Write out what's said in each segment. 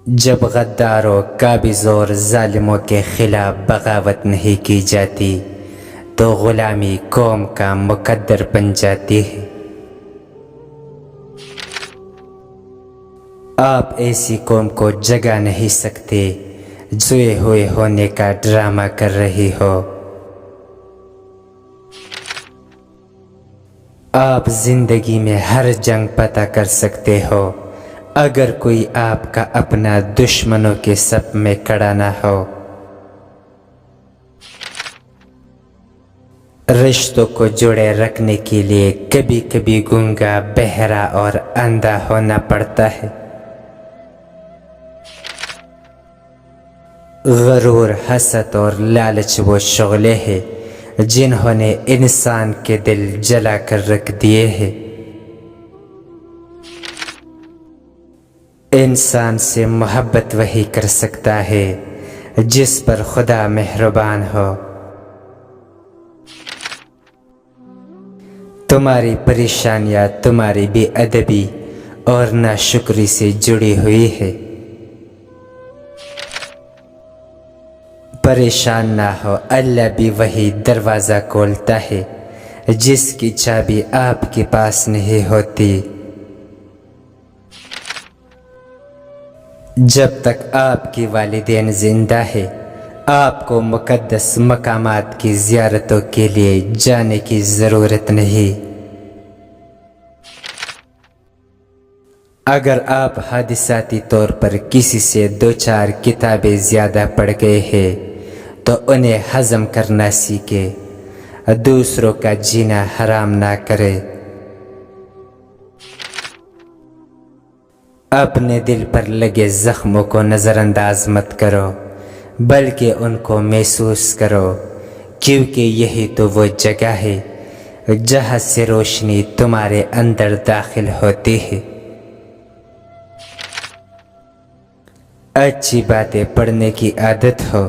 جب غداروں قابض اور ظالموں کے خلاف بغاوت نہیں کی جاتی تو غلامی قوم کا مقدر بن جاتی ہے۔ آپ ایسی قوم کو جگا نہیں سکتے سوئے ہوئے ہونے کا ڈرامہ کر رہی ہو۔ آپ زندگی میں ہر جنگ پتہ کر سکتے ہو اگر کوئی آپ کا اپنا دشمنوں کے صف میں کھڑا نہ ہو۔ رشتوں کو جوڑے رکھنے کے لیے کبھی کبھی گونگا، بہرا اور اندھا ہونا پڑتا ہے۔ غرور، حسد اور لالچ وہ شعلے ہیں جنہوں نے انسان کے دل جلا کر رکھ دیے ہیں۔ انسان سے محبت وہی کر سکتا ہے جس پر خدا مہربان ہو۔ تمہاری پریشانیاں تمہاری بے ادبی اور ناشکری سے جڑی ہوئی ہے۔ پریشان نہ ہو، اللہ بھی وہی دروازہ کھولتا ہے جس کی چابی آپ کے پاس نہیں ہوتی۔ جب تک آپ کے والدین زندہ ہے آپ کو مقدس مقامات کی زیارتوں کے لیے جانے کی ضرورت نہیں۔ اگر آپ حادثاتی طور پر کسی سے 2-4 کتابیں زیادہ پڑھ گئے ہیں تو انہیں ہضم کرنا سیکھے، دوسروں کا جینا حرام نہ کرے۔ اپنے دل پر لگے زخموں کو نظر انداز مت کرو بلکہ ان کو محسوس کرو، کیونکہ یہی تو وہ جگہ ہے جہاں سے روشنی تمہارے اندر داخل ہوتی ہے۔ اچھی باتیں پڑھنے کی عادت ہو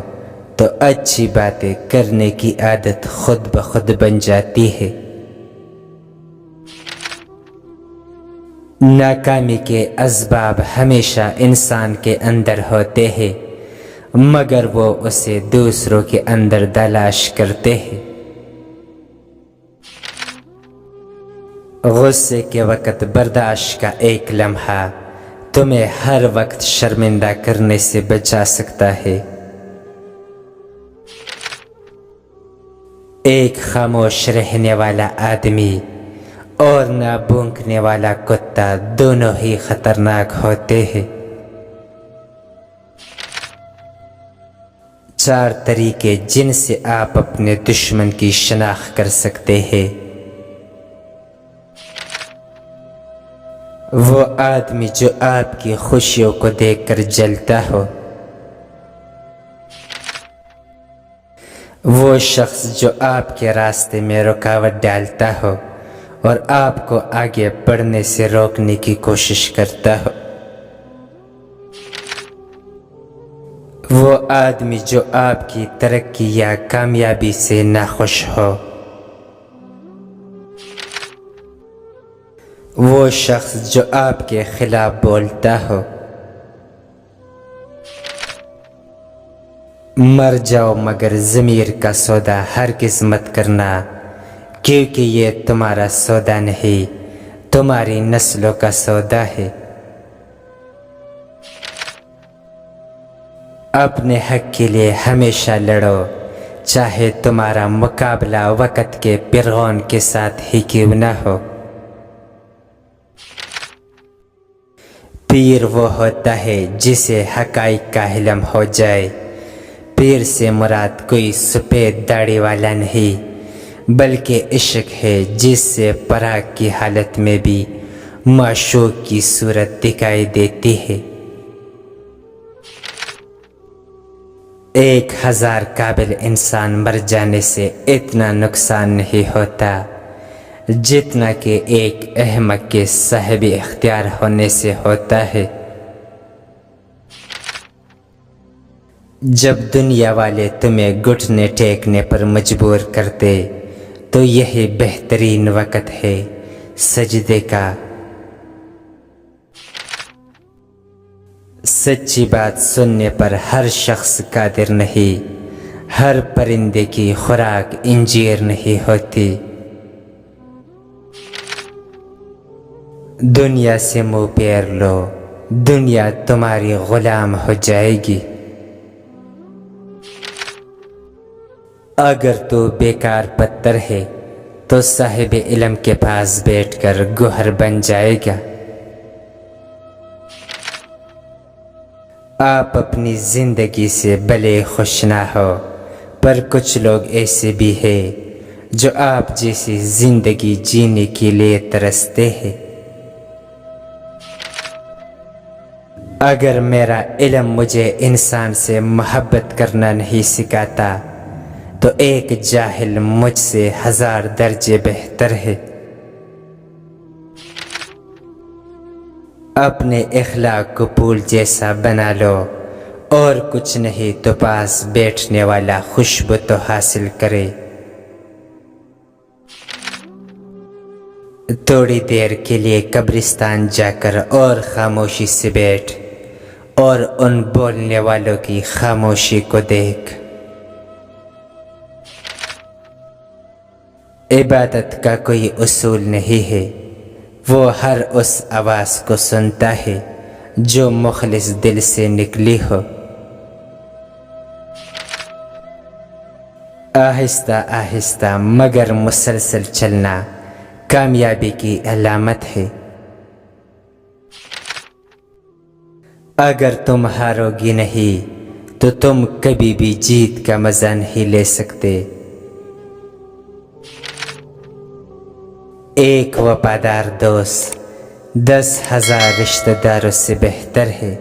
تو اچھی باتیں کرنے کی عادت خود بخود بن جاتی ہے۔ ناکامی کے اسباب ہمیشہ انسان کے اندر ہوتے ہیں مگر وہ اسے دوسروں کے اندر تلاش کرتے ہیں۔ غصے کے وقت برداشت کا ایک لمحہ تمہیں ہر وقت شرمندہ کرنے سے بچا سکتا ہے۔ ایک خاموش رہنے والا آدمی اور نہ بھونکنے والا کتا دونوں ہی خطرناک ہوتے ہیں۔ 4 طریقے جن سے آپ اپنے دشمن کی شناخت کر سکتے ہیں۔ وہ آدمی جو آپ کی خوشیوں کو دیکھ کر جلتا ہو، وہ شخص جو آپ کے راستے میں رکاوٹ ڈالتا ہو اور آپ کو آگے بڑھنے سے روکنے کی کوشش کرتا ہو، وہ آدمی جو آپ کی ترقی یا کامیابی سے ناخوش ہو، وہ شخص جو آپ کے خلاف بولتا ہو۔ مر جاؤ مگر ضمیر کا سودا ہرگز مت کرنا، کیونکہ یہ تمہارا سودا نہیں تمہاری نسلوں کا سودا ہے۔ اپنے حق کے لیے ہمیشہ لڑو، چاہے تمہارا مقابلہ وقت کے فرعون کے ساتھ ہی کیوں نہ ہو۔ پیر وہ ہوتا ہے جسے حقائق کا علم ہو جائے۔ پیر سے مراد کوئی سفید داڑھی والا نہیں بلکہ عشق ہے جس سے پراگ کی حالت میں بھی معشوق کی صورت دکھائی دیتی ہے۔ 1000 قابل انسان مر جانے سے اتنا نقصان نہیں ہوتا جتنا کہ ایک احمق کے صاحب اختیار ہونے سے ہوتا ہے۔ جب دنیا والے تمہیں گھٹنے ٹیکنے پر مجبور کرتے تو یہی بہترین وقت ہے سجدے کا۔ سچی بات سننے پر ہر شخص قادر نہیں، ہر پرندے کی خوراک انجیر نہیں ہوتی۔ دنیا سے منہ پھیر لو، دنیا تمہاری غلام ہو جائے گی۔ اگر تو بیکار پتھر ہے تو صاحب علم کے پاس بیٹھ کر گوہر بن جائے گا۔ آپ اپنی زندگی سے بھلے خوش نہ ہو، پر کچھ لوگ ایسے بھی ہیں جو آپ جیسی زندگی جینے کے لیے ترستے ہیں۔ اگر میرا علم مجھے انسان سے محبت کرنا نہیں سکھاتا تو ایک جاہل مجھ سے 1000 درجے بہتر ہے۔ اپنے اخلاق کو پھول جیسا بنا لو، اور کچھ نہیں تو پاس بیٹھنے والا خوشبو تو حاصل کرے۔ تھوڑی دیر کے لیے قبرستان جا کر اور خاموشی سے بیٹھ، اور ان بولنے والوں کی خاموشی کو دیکھ۔ عبادت کا کوئی اصول نہیں ہے، وہ ہر اس آواز کو سنتا ہے جو مخلص دل سے نکلی ہو۔ آہستہ آہستہ مگر مسلسل چلنا کامیابی کی علامت ہے۔ اگر تم ہارو گی نہیں تو تم کبھی بھی جیت کا مزہ نہیں لے سکتے۔ ایک وفادار دوست 10,000 رشتہ داروں سے بہتر ہے۔